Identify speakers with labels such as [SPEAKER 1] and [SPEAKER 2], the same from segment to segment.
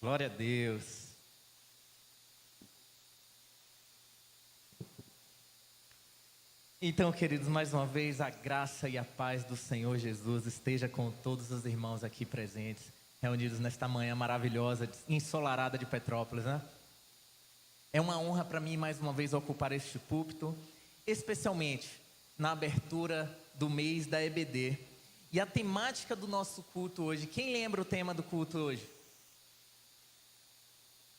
[SPEAKER 1] Glória a Deus. Então, queridos, mais uma vez, a graça e a paz do Senhor Jesus esteja com todos os irmãos aqui presentes, reunidos nesta manhã maravilhosa, ensolarada de Petrópolis, né? É uma honra para mim, mais uma vez, ocupar este púlpito, especialmente na abertura do mês da EBD. E a temática do nosso culto hoje, quem lembra o tema do culto hoje?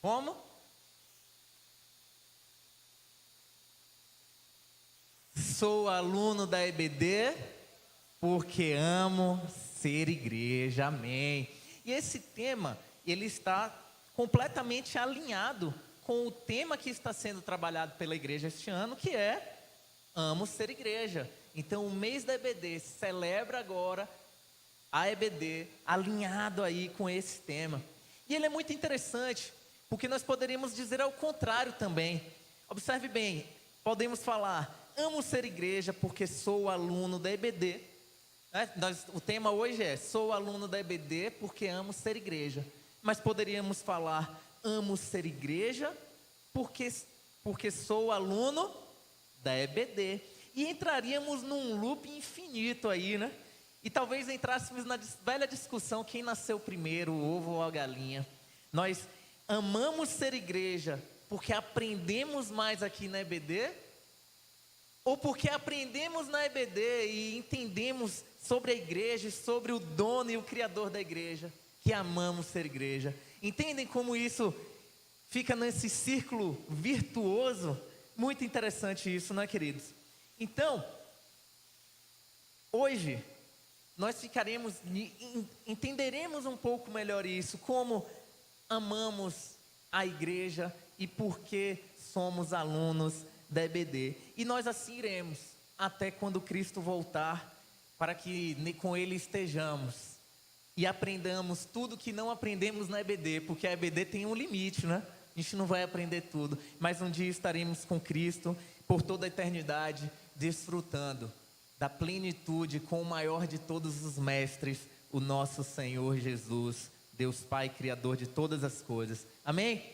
[SPEAKER 1] Como? Sou aluno da EBD porque amo ser igreja, amém. E esse tema, ele está completamente alinhado com o tema que está sendo trabalhado pela igreja este ano, que é amo ser igreja. Então o mês da EBD celebra agora a EBD alinhado aí com esse tema. E ele é muito interessante, porque nós poderíamos dizer ao contrário também. Observe bem, podemos falar, amo ser igreja porque sou aluno da EBD. O tema hoje é, sou aluno da EBD porque amo ser igreja. Mas poderíamos falar, amo ser igreja porque sou aluno da EBD. E entraríamos num loop infinito aí, né? E talvez entrássemos na velha discussão, quem nasceu primeiro, o ovo ou a galinha. Nós amamos ser igreja porque aprendemos mais aqui na EBD? Ou porque aprendemos na EBD e entendemos sobre a igreja, sobre o dono e o criador da igreja, que amamos ser igreja? Entendem como isso fica nesse círculo virtuoso? Muito interessante isso, não é, queridos? Então, hoje nós entenderemos um pouco melhor isso, como amamos a igreja e por que somos alunos da EBD. E nós assim iremos, até quando Cristo voltar, para que com Ele estejamos e aprendamos tudo que não aprendemos na EBD, porque a EBD tem um limite, né? A gente não vai aprender tudo, mas um dia estaremos com Cristo por toda a eternidade, desfrutando da plenitude com o maior de todos os mestres, o nosso Senhor Jesus, Deus Pai, Criador de todas as coisas. Amém?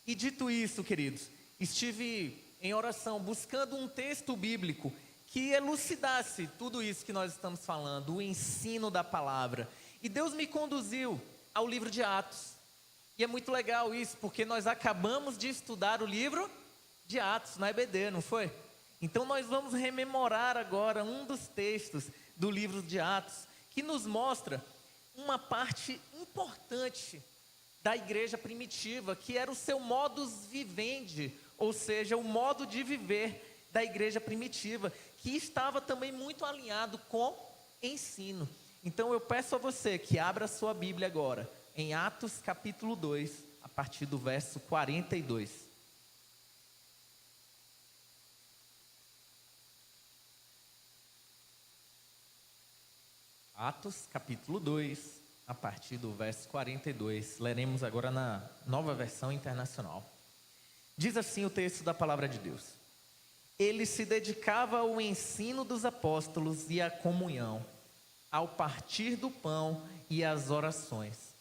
[SPEAKER 1] E dito isso, queridos, estive em oração buscando um texto bíblico que elucidasse tudo isso que nós estamos falando, o ensino da palavra. E Deus me conduziu ao livro de Atos. E é muito legal isso, porque nós acabamos de estudar o livro de Atos na EBD, não foi? Então nós vamos rememorar agora um dos textos do livro de Atos, que nos mostra uma parte importante da igreja primitiva, que era o seu modus vivendi, ou seja, o modo de viver da igreja primitiva, que estava também muito alinhado com ensino. Então eu peço a você que abra a sua Bíblia agora, em Atos capítulo 2, a partir do verso 42. Atos capítulo 2, a partir do verso 42. Leremos agora na Nova Versão Internacional. Diz assim o texto da palavra de Deus: ele se dedicava ao ensino dos apóstolos e à comunhão, ao partir do pão e às orações.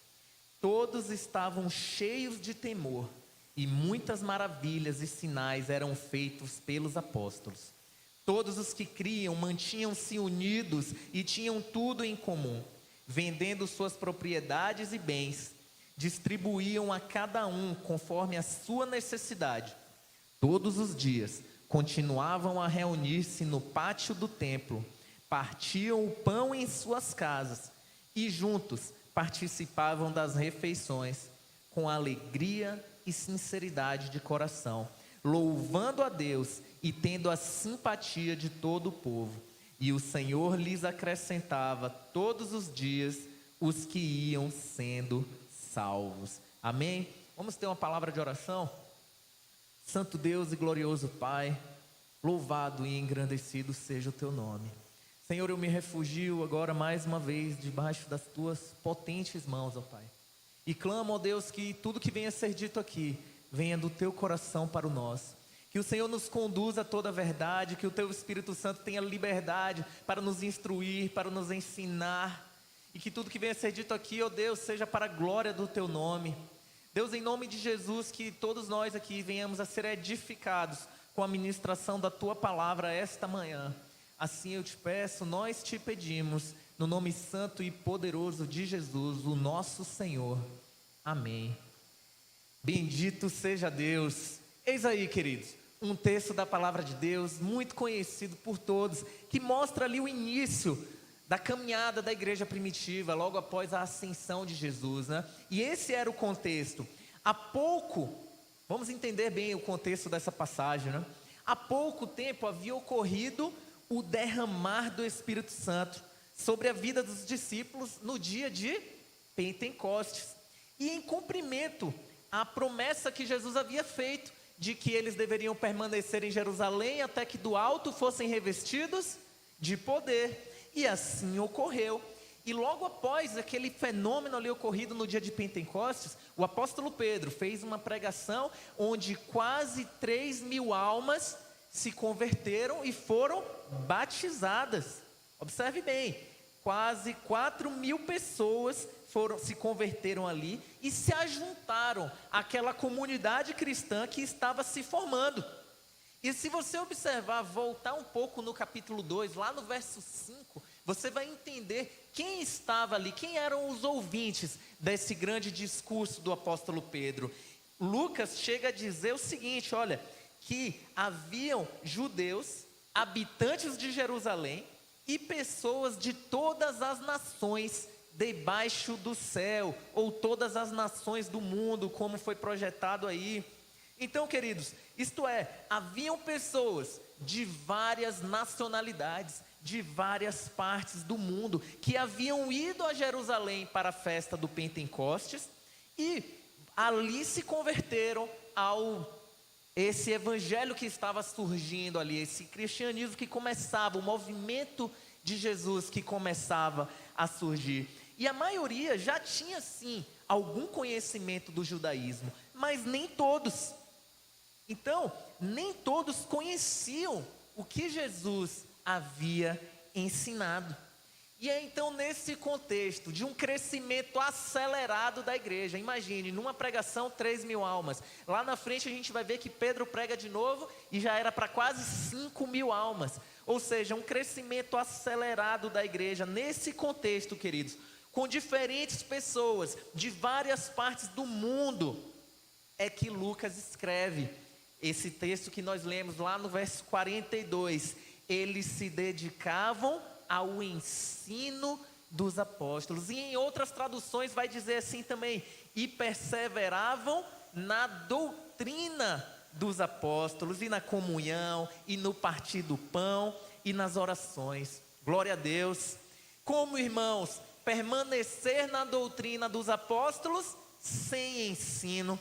[SPEAKER 1] Todos estavam cheios de temor, e muitas maravilhas e sinais eram feitos pelos apóstolos. Todos os que criam mantinham-se unidos e tinham tudo em comum. Vendendo suas propriedades e bens, distribuíam a cada um conforme a sua necessidade. Todos os dias continuavam a reunir-se no pátio do templo, partiam o pão em suas casas e juntos participavam das refeições com alegria e sinceridade de coração, louvando a Deus e tendo a simpatia de todo o povo. E o Senhor lhes acrescentava todos os dias os que iam sendo salvos. Amém? Vamos ter uma palavra de oração? Santo Deus e glorioso Pai, louvado e engrandecido seja o teu nome. Senhor, eu me refugio agora mais uma vez debaixo das tuas potentes mãos, ó Pai. E clamo, ó Deus, que tudo que venha a ser dito aqui venha do teu coração para o nosso. Que o Senhor nos conduza a toda a verdade, que o teu Espírito Santo tenha liberdade para nos instruir, para nos ensinar. E que tudo que venha a ser dito aqui, ó Deus, seja para a glória do teu nome. Deus, em nome de Jesus, que todos nós aqui venhamos a ser edificados com a ministração da Tua palavra esta manhã. Assim eu te peço, nós te pedimos, no nome santo e poderoso de Jesus, o nosso Senhor. Amém. Bendito seja Deus. Eis aí, queridos, um texto da palavra de Deus, muito conhecido por todos, que mostra ali o início da caminhada da igreja primitiva, logo após a ascensão de Jesus, né? E esse era o contexto. Há pouco, vamos entender bem o contexto dessa passagem, né? Há pouco tempo havia ocorrido o derramar do Espírito Santo sobre a vida dos discípulos no dia de Pentecostes. E em cumprimento à promessa que Jesus havia feito, de que eles deveriam permanecer em Jerusalém até que do alto fossem revestidos de poder. E assim ocorreu. E logo após aquele fenômeno ali ocorrido no dia de Pentecostes, o apóstolo Pedro fez uma pregação onde quase 3.000 almas se converteram e foram batizadas. Observe bem, quase 4.000 pessoas se converteram ali e se ajuntaram àquela comunidade cristã que estava se formando. E se você observar, voltar um pouco no capítulo 2, lá no verso 5, você vai entender quem estava ali, quem eram os ouvintes desse grande discurso do apóstolo Pedro. Lucas chega a dizer o seguinte, olha, que haviam judeus, habitantes de Jerusalém e pessoas de todas as nações debaixo do céu, ou todas as nações do mundo, como foi projetado aí. Então, queridos, isto é, haviam pessoas de várias nacionalidades, de várias partes do mundo, que haviam ido a Jerusalém para a festa do Pentecostes, e ali se converteram esse evangelho que estava surgindo ali, esse cristianismo que começava, o movimento de Jesus que começava a surgir. E a maioria já tinha sim algum conhecimento do judaísmo, mas nem todos. Então, nem todos conheciam o que Jesus havia ensinado. E é então nesse contexto de um crescimento acelerado da igreja, imagine, numa pregação 3.000 almas, lá na frente a gente vai ver que Pedro prega de novo e já era para quase 5.000 almas, ou seja, um crescimento acelerado da igreja, nesse contexto, queridos, com diferentes pessoas de várias partes do mundo, é que Lucas escreve esse texto que nós lemos lá no verso 42, eles se dedicavam ao ensino dos apóstolos, e em outras traduções vai dizer assim também, e perseveravam na doutrina dos apóstolos, e na comunhão, e no partir do pão, e nas orações. Glória a Deus. Como, irmãos, permanecer na doutrina dos apóstolos sem ensino?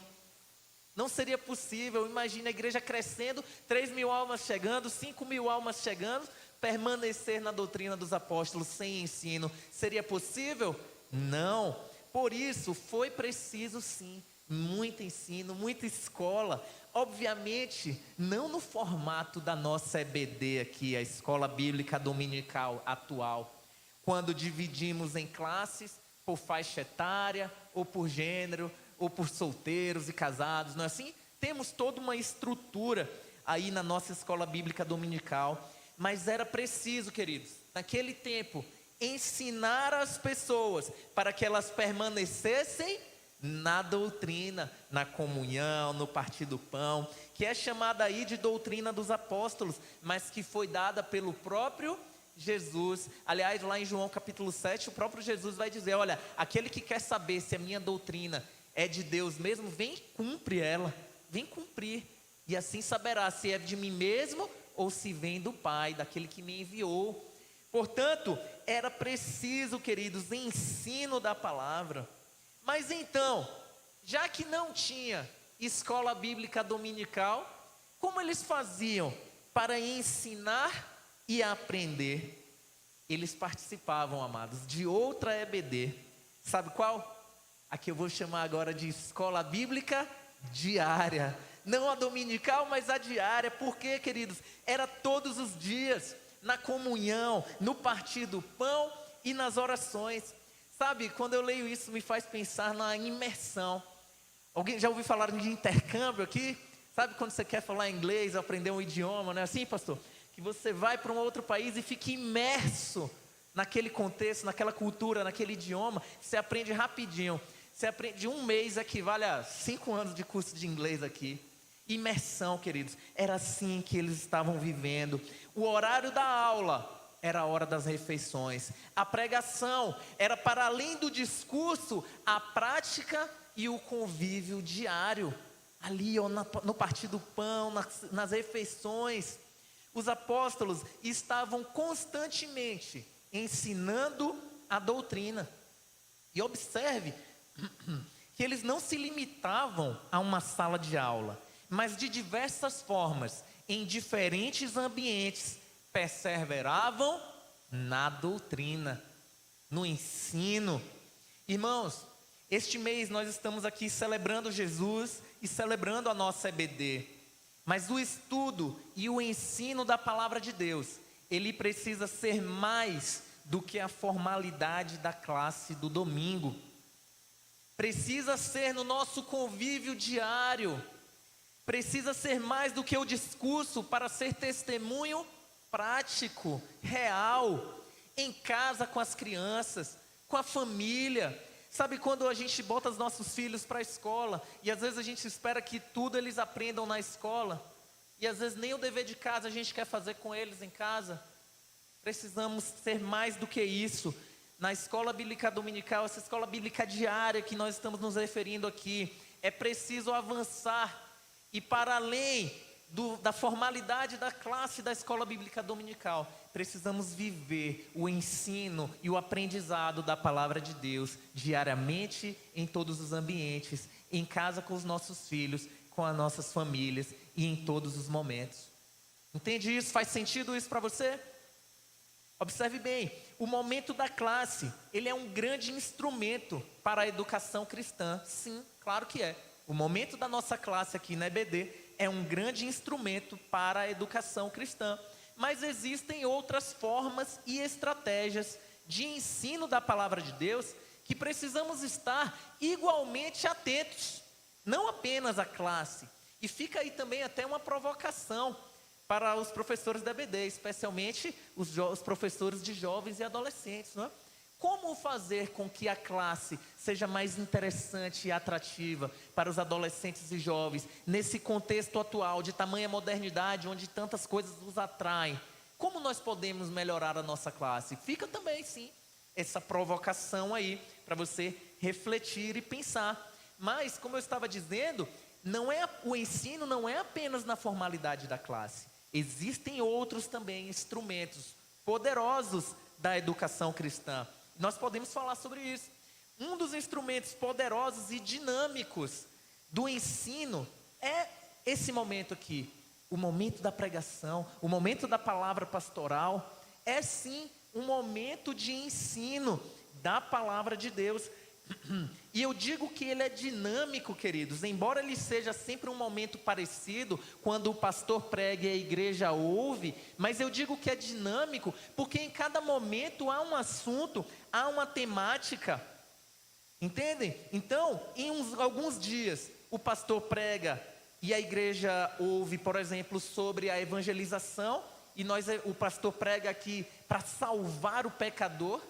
[SPEAKER 1] Não seria possível. Imagina a igreja crescendo, 3.000 almas chegando, 5.000 almas chegando, permanecer na doutrina dos apóstolos sem ensino. Seria possível? Não. Por isso foi preciso sim, muito ensino, muita escola. Obviamente, não no formato da nossa EBD aqui, a Escola Bíblica Dominical atual, quando dividimos em classes por faixa etária, ou por gênero, ou por solteiros e casados, não é assim? Temos toda uma estrutura aí na nossa escola bíblica dominical, mas era preciso, queridos, naquele tempo, ensinar as pessoas para que elas permanecessem na doutrina, na comunhão, no partir do pão, que é chamada aí de doutrina dos apóstolos, mas que foi dada pelo próprio Jesus. Aliás, lá em João capítulo 7, o próprio Jesus vai dizer, olha, aquele que quer saber se a minha doutrina é de Deus mesmo, vem e cumpre ela, vem cumprir, e assim saberá se é de mim mesmo, ou se vem do Pai, daquele que me enviou. Portanto, era preciso, queridos, ensino da palavra. Mas então, já que não tinha escola bíblica dominical, como eles faziam para ensinar e aprender? Eles participavam, amados, de outra EBD. Sabe qual? A que eu vou chamar agora de escola bíblica diária. Não a dominical, mas a diária. Por quê, queridos? Era todos os dias, na comunhão, no partir do pão e nas orações. Sabe, quando eu leio isso, me faz pensar na imersão. Alguém já ouviu falar de intercâmbio aqui? Sabe quando você quer falar inglês, aprender um idioma, não é assim, pastor? Que você vai para um outro país e fica imerso naquele contexto, naquela cultura, naquele idioma, você aprende rapidinho. Você aprende, um mês equivale a 5 anos de curso de inglês aqui. Imersão, queridos, era assim que eles estavam vivendo. O horário da aula era a hora das refeições. A pregação era para além do discurso, a prática e o convívio diário. Ali, ó, no partir do pão, nas refeições. Os apóstolos estavam constantemente ensinando a doutrina. E observe que eles não se limitavam a uma sala de aula, mas de diversas formas, em diferentes ambientes, perseveravam na doutrina, no ensino. Irmãos, este mês nós estamos aqui celebrando Jesus e celebrando a nossa EBD. Mas o estudo e o ensino da palavra de Deus, ele precisa ser mais do que a formalidade da classe do domingo. Precisa ser no nosso convívio diário. Precisa ser mais do que o discurso para ser testemunho prático, real, em casa com as crianças, com a família. Sabe quando a gente bota os nossos filhos para a escola e às vezes a gente espera que tudo eles aprendam na escola e às vezes nem o dever de casa a gente quer fazer com eles em casa? Precisamos ser mais do que isso. Na escola bíblica dominical, essa escola bíblica diária que nós estamos nos referindo aqui, é preciso avançar e para além da formalidade da classe da escola bíblica dominical, precisamos viver o ensino e o aprendizado da palavra de Deus diariamente em todos os ambientes, em casa com os nossos filhos, com as nossas famílias e em todos os momentos. Entende isso? Faz sentido isso para você? Observe bem, o momento da classe, ele é um grande instrumento para a educação cristã. Sim, claro que é. O momento da nossa classe aqui na EBD é um grande instrumento para a educação cristã. Mas existem outras formas e estratégias de ensino da palavra de Deus que precisamos estar igualmente atentos. Não apenas a classe. E fica aí também até uma provocação para os professores da EBD, especialmente os professores de jovens e adolescentes, não é? Como fazer com que a classe seja mais interessante e atrativa para os adolescentes e jovens, nesse contexto atual de tamanha modernidade, onde tantas coisas nos atraem? Como nós podemos melhorar a nossa classe? Fica também, sim, essa provocação aí, para você refletir e pensar. Mas, como eu estava dizendo, o ensino não é apenas na formalidade da classe. Existem outros também instrumentos poderosos da educação cristã. Nós podemos falar sobre isso. Um dos instrumentos poderosos e dinâmicos do ensino é esse momento aqui. O momento da pregação, o momento da palavra pastoral. É sim um momento de ensino da palavra de Deus. E eu digo que ele é dinâmico, queridos, embora ele seja sempre um momento parecido, quando o pastor prega e a igreja ouve, mas eu digo que é dinâmico, porque em cada momento há um assunto, há uma temática, entendem? Então, alguns dias, o pastor prega e a igreja ouve, por exemplo, sobre a evangelização, e o pastor prega aqui para salvar o pecador,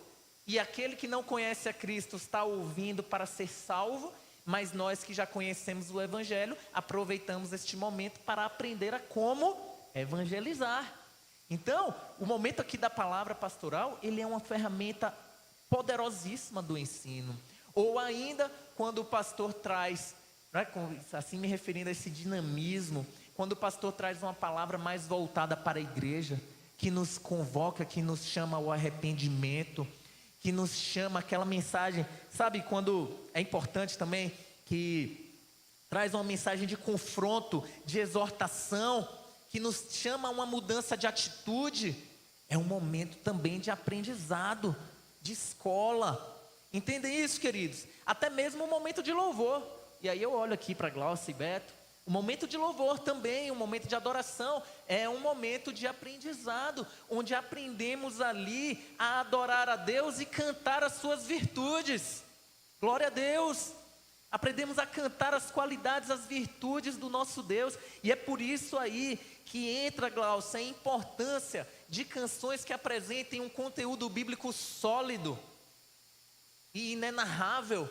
[SPEAKER 1] e aquele que não conhece a Cristo está ouvindo para ser salvo, mas nós que já conhecemos o Evangelho, aproveitamos este momento para aprender a como evangelizar. Então, o momento aqui da palavra pastoral, ele é uma ferramenta poderosíssima do ensino. Ou ainda, quando o pastor traz, né, assim me referindo a esse dinamismo, quando o pastor traz uma palavra mais voltada para a igreja, que nos convoca, que nos chama ao arrependimento, que nos chama aquela mensagem, sabe, quando é importante também, que traz uma mensagem de confronto, de exortação, que nos chama a uma mudança de atitude, é um momento também de aprendizado, de escola. Entendem isso, queridos? Até mesmo o momento de louvor. E aí eu olho aqui para Glaucia e Beto. O momento de louvor também, o momento de adoração, é um momento de aprendizado, onde aprendemos ali a adorar a Deus e cantar as suas virtudes. Glória a Deus! Aprendemos a cantar as qualidades, as virtudes do nosso Deus. E é por isso aí que entra, Glaucia, a importância de canções que apresentem um conteúdo bíblico sólido e inenarrável.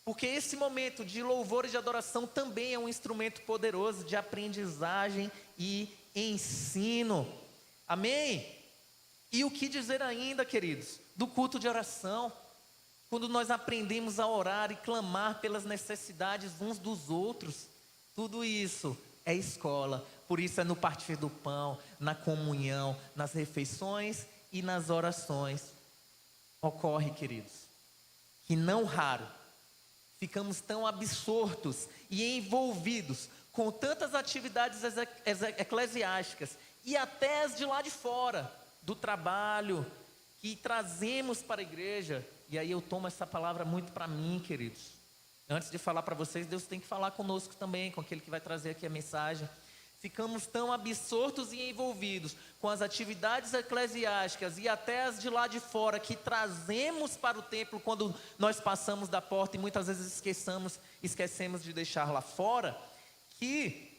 [SPEAKER 1] Porque esse momento de louvor e de adoração também é um instrumento poderoso de aprendizagem e ensino. Amém? E o que dizer ainda, queridos, do culto de oração? Quando nós aprendemos a orar e clamar pelas necessidades uns dos outros, tudo isso é escola. Por isso é no partir do pão, na comunhão, nas refeições e nas orações. Ocorre, queridos, que não raro ficamos tão absortos e envolvidos com tantas atividades eclesiásticas e até as de lá de fora, do trabalho, que trazemos para a igreja. E aí eu tomo essa palavra muito para mim, queridos. Antes de falar para vocês, Deus tem que falar conosco também, com aquele que vai trazer aqui a mensagem. Ficamos tão absortos e envolvidos com as atividades eclesiásticas e até as de lá de fora que trazemos para o templo quando nós passamos da porta e muitas vezes esquecemos de deixar lá fora, que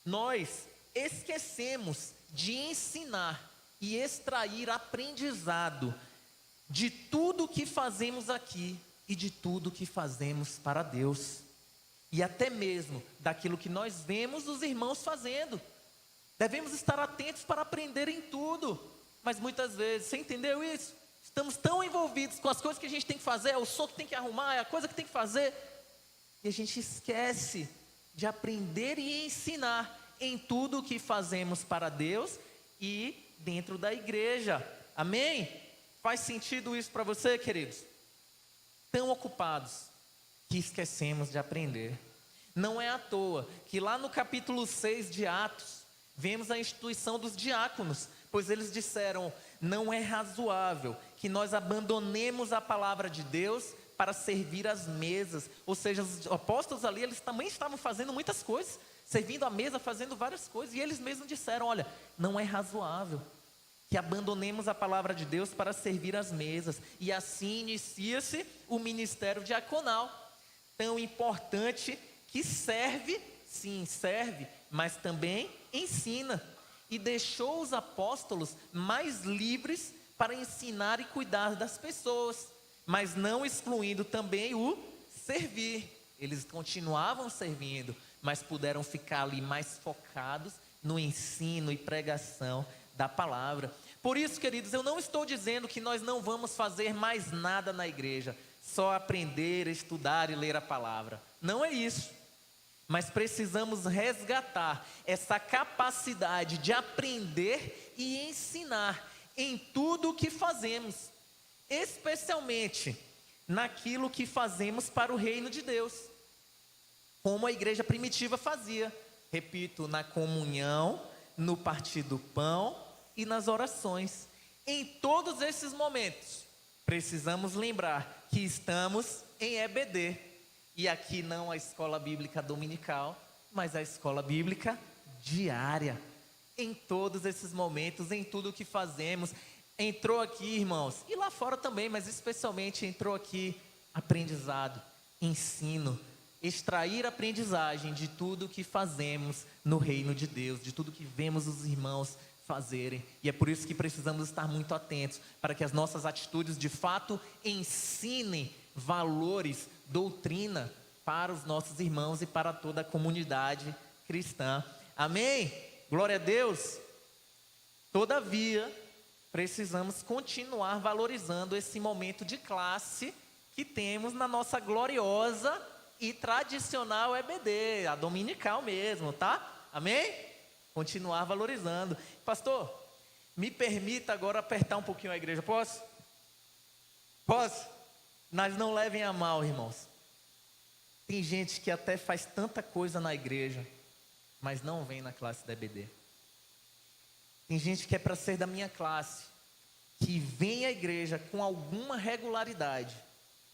[SPEAKER 1] nós esquecemos de ensinar e extrair aprendizado de tudo que fazemos aqui e de tudo que fazemos para Deus. E até mesmo daquilo que nós vemos os irmãos fazendo. Devemos estar atentos para aprender em tudo. Mas muitas vezes, você entendeu isso? Estamos tão envolvidos com as coisas que a gente tem que fazer, é o som que tem que arrumar, é a coisa que tem que fazer. E a gente esquece de aprender e ensinar em tudo o que fazemos para Deus e dentro da igreja. Amém? Faz sentido isso para você, queridos? Tão ocupados que esquecemos de aprender. Não é à toa que lá no capítulo 6 de Atos, vemos a instituição dos diáconos, pois eles disseram: não é razoável que nós abandonemos a palavra de Deus para servir as mesas. Ou seja, os apóstolos ali, eles também estavam fazendo muitas coisas, servindo a mesa, fazendo várias coisas, e eles mesmos disseram: olha, não é razoável que abandonemos a palavra de Deus para servir as mesas. E assim inicia-se o ministério diaconal, tão importante, que serve, sim, serve, mas também ensina. E deixou os apóstolos mais livres para ensinar e cuidar das pessoas, mas não excluindo também o servir. Eles continuavam servindo, mas puderam ficar ali mais focados no ensino e pregação da palavra. Por isso, queridos, eu não estou dizendo que nós não vamos fazer mais nada na igreja, só aprender, estudar e ler a palavra. Não é isso. Mas precisamos resgatar essa capacidade de aprender e ensinar em tudo o que fazemos, especialmente naquilo que fazemos para o reino de Deus, como a igreja primitiva fazia. Repito, na comunhão, no partir do pão e nas orações. Em todos esses momentos, precisamos lembrar que estamos em EBD. E aqui não a escola bíblica dominical, mas a escola bíblica diária. Em todos esses momentos, em tudo o que fazemos. Entrou aqui, irmãos, e lá fora também, mas especialmente entrou aqui aprendizado, ensino, extrair aprendizagem de tudo o que fazemos no reino de Deus, de tudo que vemos os irmãos fazerem. E é por isso que precisamos estar muito atentos, para que as nossas atitudes de fato ensinem valores, doutrina para os nossos irmãos e para toda a comunidade cristã. Amém? Glória a Deus. Todavia, precisamos continuar valorizando esse momento de classe que temos na nossa gloriosa e tradicional EBD, a dominical mesmo, tá? Amém? Continuar valorizando. Pastor, me permita agora apertar um pouquinho a igreja, posso? Posso? Mas não levem a mal, irmãos. Tem gente que até faz tanta coisa na igreja, mas não vem na classe da EBD. Tem gente que é para ser da minha classe, que vem à igreja com alguma regularidade,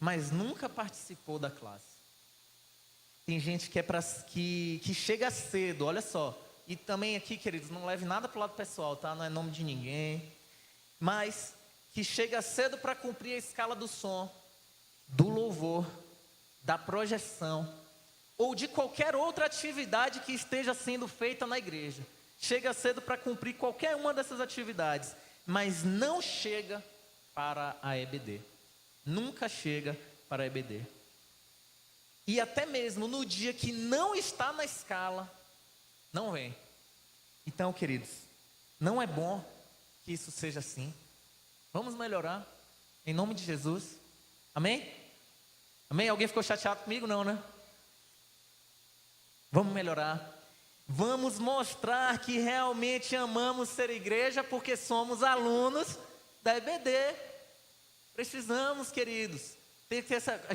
[SPEAKER 1] mas nunca participou da classe. Tem gente que é que chega cedo, olha só. E também aqui, queridos, não leve nada para o lado pessoal, tá? Não é nome de ninguém. Mas que chega cedo para cumprir a escala do som, do louvor, da projeção ou de qualquer outra atividade que esteja sendo feita na igreja. Chega cedo para cumprir qualquer uma dessas atividades, mas não chega para a EBD. Nunca chega para a EBD. E até mesmo no dia que não está na escala, não vem. Então, queridos, não é bom que isso seja assim. Vamos melhorar, em nome de Jesus. Amém? Amém? Alguém ficou chateado comigo? Não, né? Vamos melhorar. Vamos mostrar que realmente amamos ser igreja, porque somos alunos da EBD. Precisamos, queridos.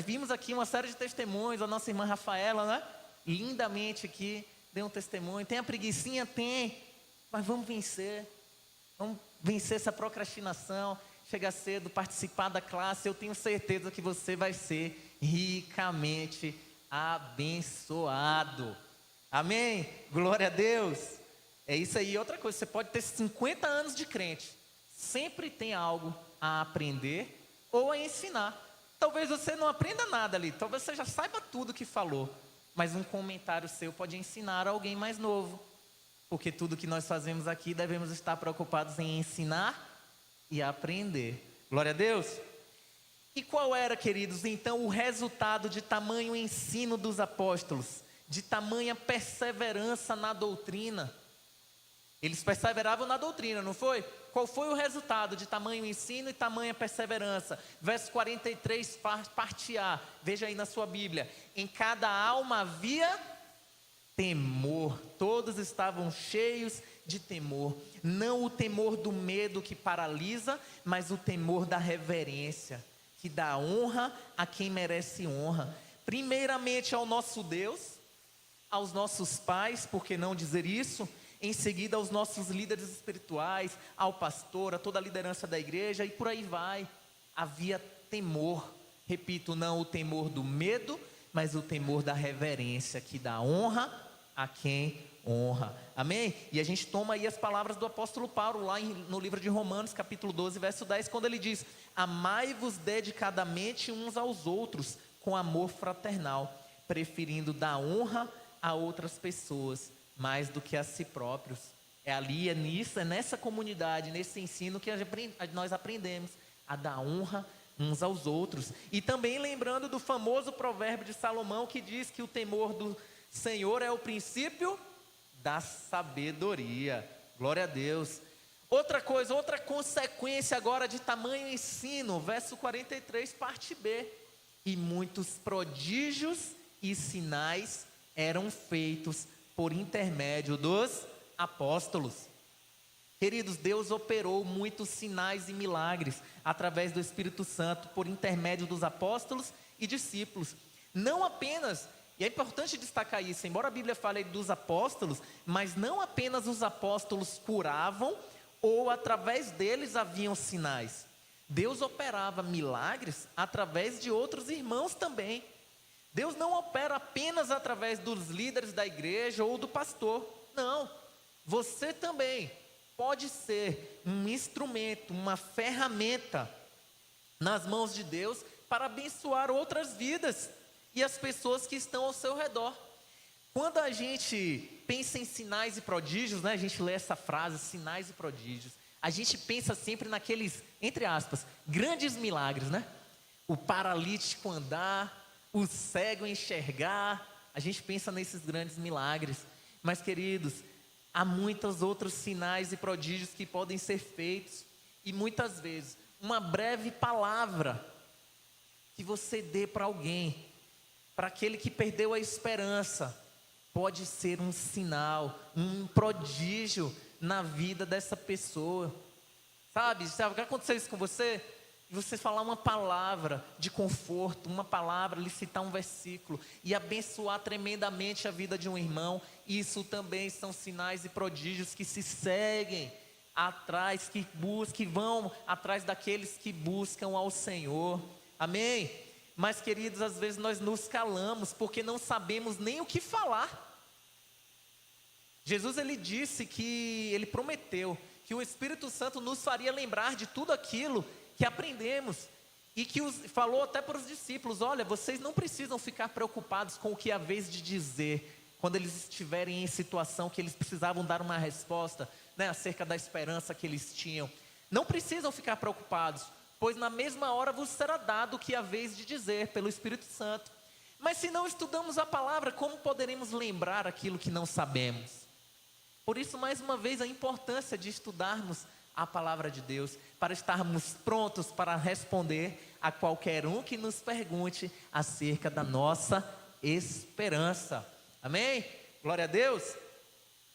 [SPEAKER 1] Vimos aqui uma série de testemunhos. A nossa irmã Rafaela, né? Lindamente aqui, deu um testemunho. Tem a preguicinha? Tem. Mas vamos vencer. Vamos vencer essa procrastinação. Chegar cedo, participar da classe. Eu tenho certeza que você vai ser ricamente abençoado. Amém? Glória a Deus. É isso aí. Outra coisa, você pode ter 50 anos de crente. Sempre tem algo a aprender ou a ensinar. Talvez você não aprenda nada ali. Talvez você já saiba tudo que falou. Mas um comentário seu pode ensinar alguém mais novo. Porque tudo que nós fazemos aqui devemos estar preocupados em ensinar e aprender. Glória a Deus. E qual era, queridos, então o resultado de tamanho ensino dos apóstolos? De tamanha perseverança na doutrina. Eles perseveravam na doutrina, não foi? Qual foi o resultado de tamanho ensino e tamanha perseverança? Verso 43, parte A. Veja aí na sua Bíblia. Em cada alma havia temor. Todos estavam cheios de temor. Não o temor do medo que paralisa, mas o temor da reverência, que dá honra a quem merece honra. Primeiramente ao nosso Deus, aos nossos pais, por que não dizer isso? Em seguida aos nossos líderes espirituais, ao pastor, a toda a liderança da igreja e por aí vai. Havia temor, repito, não o temor do medo, mas o temor da reverência, que dá honra a quem honra. Amém? E a gente toma aí as palavras do apóstolo Paulo, lá no livro de Romanos, capítulo 12, verso 10, quando ele diz: amai-vos dedicadamente uns aos outros, com amor fraternal, preferindo dar honra a outras pessoas mais do que a si próprios. É ali, é nisso, é nessa comunidade, nesse ensino que nós aprendemos a dar honra uns aos outros. E também lembrando do famoso provérbio de Salomão, que diz que o temor do Senhor é o princípio da sabedoria. Glória a Deus. Outra coisa, outra consequência agora de tamanho ensino, verso 43, parte B. E muitos prodígios e sinais eram feitos por intermédio dos apóstolos. Queridos, Deus operou muitos sinais e milagres através do Espírito Santo por intermédio dos apóstolos e discípulos. Não apenas, e é importante destacar isso, embora a Bíblia fale dos apóstolos, mas não apenas os apóstolos curavam ou através deles haviam sinais. Deus operava milagres através de outros irmãos também. Deus não opera apenas através dos líderes da igreja ou do pastor. Não, você também pode ser um instrumento, uma ferramenta nas mãos de Deus para abençoar outras vidas e as pessoas que estão ao seu redor. Quando a gente pensa em sinais e prodígios, né, a gente lê essa frase, sinais e prodígios, a gente pensa sempre naqueles, entre aspas, grandes milagres, né? O paralítico andar, o cego enxergar, a gente pensa nesses grandes milagres. Mas, queridos, há muitos outros sinais e prodígios que podem ser feitos. E muitas vezes, uma breve palavra que você dê para alguém, para aquele que perdeu a esperança, pode ser um sinal, um prodígio na vida dessa pessoa. Sabe o que aconteceu isso com você? E você falar uma palavra de conforto, uma palavra, lhe citar um versículo e abençoar tremendamente a vida de um irmão. Isso também são sinais e prodígios que se seguem atrás, que vão atrás daqueles que buscam ao Senhor. Amém? Mas, queridos, às vezes nós nos calamos porque não sabemos nem o que falar. Jesus, ele disse que, ele prometeu que o Espírito Santo nos faria lembrar de tudo aquilo que aprendemos. e que falou até para os discípulos: olha, vocês não precisam ficar preocupados com o que é a vez de dizer, quando eles estiverem em situação que eles precisavam dar uma resposta, né, acerca da esperança que eles tinham. Não precisam ficar preocupados, pois na mesma hora vos será dado o que é a vez de dizer pelo Espírito Santo. Mas se não estudamos a palavra, como poderemos lembrar aquilo que não sabemos? Por isso, mais uma vez, a importância de estudarmos a palavra de Deus, para estarmos prontos para responder a qualquer um que nos pergunte acerca da nossa esperança. Amém? Glória a Deus.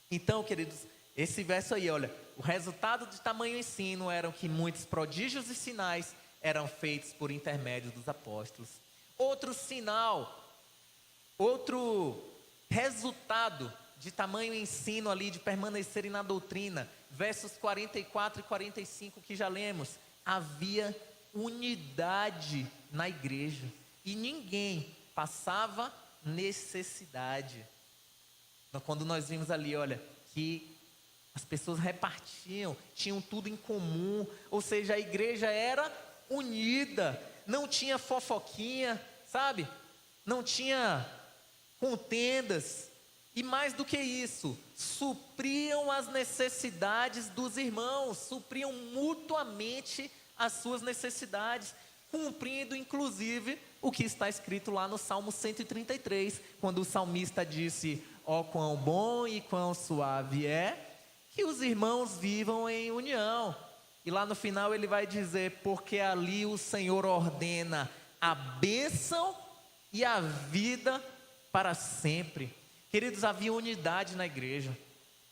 [SPEAKER 1] Então, queridos, esse verso aí, olha, o resultado de tamanho ensino eram que muitos prodígios e sinais eram feitos por intermédio dos apóstolos. Outro sinal, outro resultado de tamanho ensino ali, de permanecerem na doutrina, versos 44 e 45 que já lemos, havia unidade na igreja, e ninguém passava necessidade. Quando nós vimos ali, olha, que as pessoas repartiam, tinham tudo em comum, ou seja, a igreja era unida, não tinha fofoquinha, sabe? Não tinha contendas, e mais do que isso, supriam as necessidades dos irmãos, supriam mutuamente as suas necessidades, cumprindo inclusive o que está escrito lá no Salmo 133, quando o salmista disse: ó quão bom e quão suave é que os irmãos vivam em união. E lá no final ele vai dizer: porque ali o Senhor ordena a bênção e a vida para sempre. Queridos, havia unidade na igreja.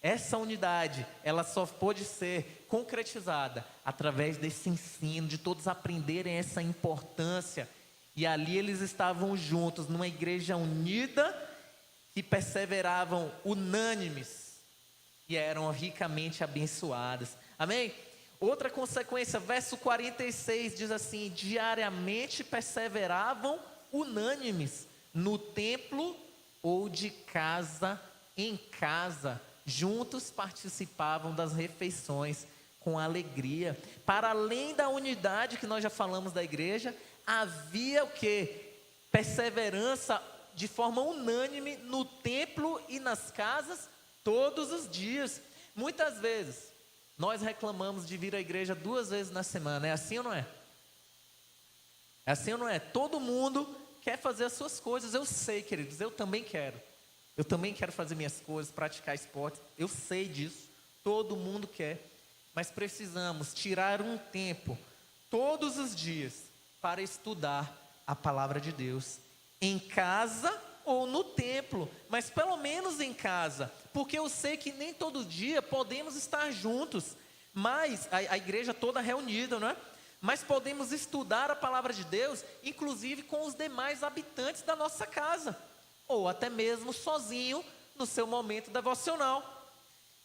[SPEAKER 1] Essa unidade, ela só pôde ser concretizada através desse ensino, de todos aprenderem essa importância. E ali eles estavam juntos, numa igreja unida, que perseveravam unânimes e eram ricamente abençoadas. Amém? Outra consequência, verso 46 diz assim: diariamente perseveravam unânimes no templo ou de casa em casa, juntos participavam das refeições com alegria. Para além da unidade que nós já falamos da igreja, havia o que? Perseverança de forma unânime no templo e nas casas todos os dias. Muitas vezes nós reclamamos de vir à igreja 2 vezes na semana. É assim ou não é? É assim ou não é? Todo mundo quer fazer as suas coisas. Eu sei, queridos, eu também quero. Eu também quero fazer minhas coisas, praticar esportes. Eu sei disso. Todo mundo quer. Mas precisamos tirar um tempo, todos os dias, para estudar a palavra de Deus. Em casa ou no templo. Mas pelo menos em casa. Porque eu sei que nem todo dia podemos estar juntos. Mas a igreja toda reunida, não é? Mas podemos estudar a palavra de Deus, inclusive com os demais habitantes da nossa casa, ou até mesmo sozinho, no seu momento devocional.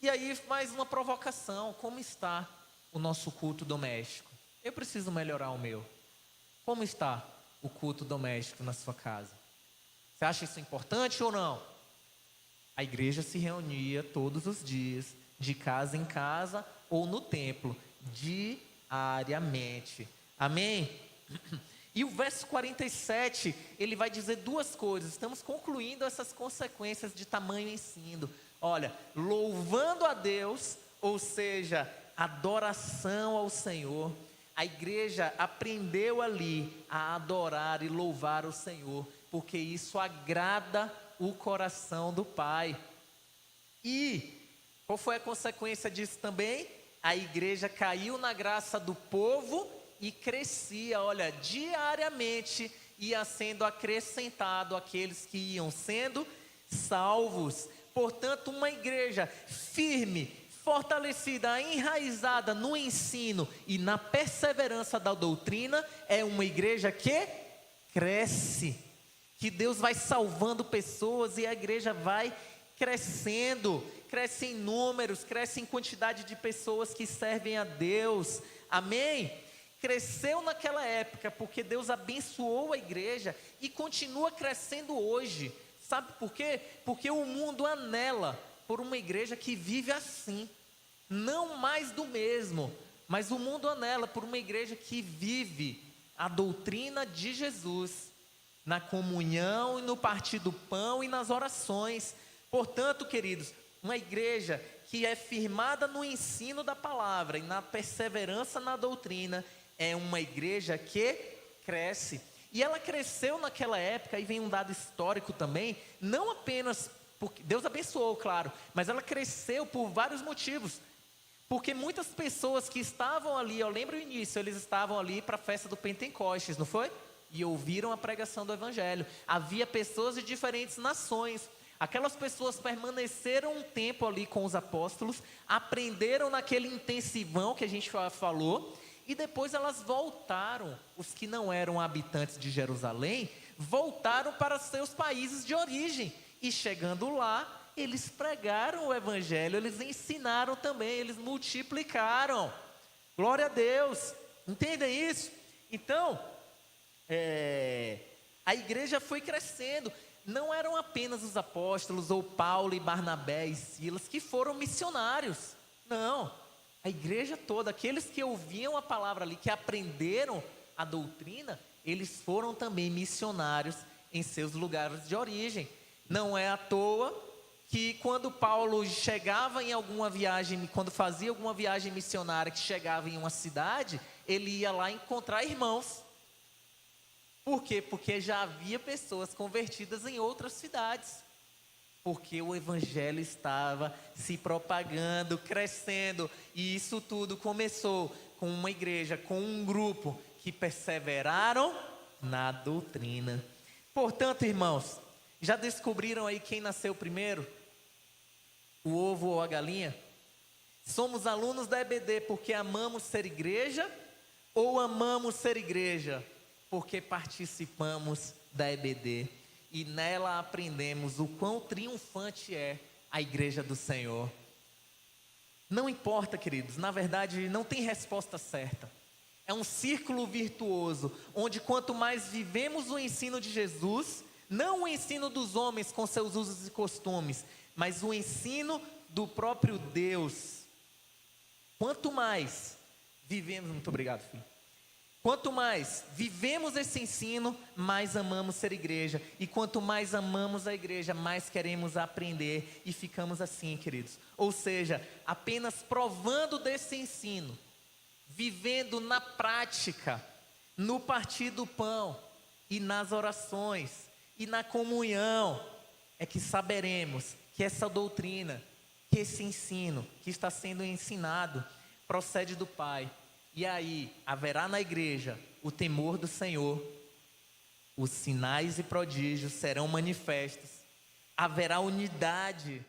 [SPEAKER 1] E aí, mais uma provocação: como está o nosso culto doméstico? Eu preciso melhorar o meu. Como está o culto doméstico na sua casa? Você acha isso importante ou não? A igreja se reunia todos os dias, de casa em casa ou no templo, diariamente. Amém? E o verso 47, ele vai dizer 2 coisas. Estamos concluindo essas consequências de tamanho ensino. Olha, louvando a Deus, ou seja, adoração ao Senhor. A igreja aprendeu ali a adorar e louvar o Senhor, porque isso agrada o coração do Pai. E qual foi a consequência disso também? A igreja caiu na graça do povo e crescia, olha, diariamente ia sendo acrescentado aqueles que iam sendo salvos. Portanto, uma igreja firme, fortalecida, enraizada no ensino e na perseverança da doutrina, é uma igreja que cresce, que Deus vai salvando pessoas e a igreja vai crescendo, cresce em números, cresce em quantidade de pessoas que servem a Deus. Amém? Cresceu naquela época porque Deus abençoou a igreja e continua crescendo hoje. Sabe por quê? Porque o mundo anela por uma igreja que vive assim, não mais do mesmo, mas o mundo anela por uma igreja que vive a doutrina de Jesus, na comunhão e no partir do pão e nas orações. Portanto, queridos, uma igreja que é firmada no ensino da palavra e na perseverança na doutrina, é uma igreja que cresce. E ela cresceu naquela época, e vem um dado histórico também, não apenas porque Deus abençoou, claro, mas ela cresceu por vários motivos. Porque muitas pessoas que estavam ali, eu lembro o início, eles estavam ali para a festa do Pentecostes, não foi? E ouviram a pregação do Evangelho. Havia pessoas de diferentes nações. Aquelas pessoas permaneceram um tempo ali com os apóstolos, aprenderam naquele intensivão que a gente falou, e depois elas voltaram. Os que não eram habitantes de Jerusalém, voltaram para seus países de origem. E chegando lá, eles pregaram o Evangelho, eles ensinaram também, eles multiplicaram. Glória a Deus. Entendem isso? Então, a igreja foi crescendo. Não eram apenas os apóstolos, ou Paulo e Barnabé e Silas, que foram missionários. Não, a igreja toda, aqueles que ouviam a palavra ali, que aprenderam a doutrina, eles foram também missionários em seus lugares de origem. Não é à toa que quando Paulo chegava em alguma viagem, quando fazia alguma viagem missionária, que chegava em uma cidade, ele ia lá encontrar irmãos. Por quê? Porque já havia pessoas convertidas em outras cidades. Porque o Evangelho estava se propagando, crescendo. E isso tudo começou com uma igreja, com um grupo que perseveraram na doutrina. Portanto, irmãos, já descobriram aí quem nasceu primeiro? O ovo ou a galinha? Somos alunos da EBD porque amamos ser igreja, ou amamos ser igreja porque participamos da EBD e nela aprendemos o quão triunfante é a igreja do Senhor? Não importa, queridos, na verdade não tem resposta certa. É um círculo virtuoso, onde quanto mais vivemos o ensino de Jesus, não o ensino dos homens com seus usos e costumes, mas o ensino do próprio Deus. Quanto mais vivemos, muito obrigado, filho. Quanto mais vivemos esse ensino, mais amamos ser igreja. E quanto mais amamos a igreja, mais queremos aprender. E ficamos assim, queridos. Ou seja, apenas provando desse ensino, vivendo na prática, no partir do pão, e nas orações, e na comunhão, é que saberemos que essa doutrina, que esse ensino que está sendo ensinado, procede do Pai. E aí haverá na igreja o temor do Senhor, os sinais e prodígios serão manifestos, haverá unidade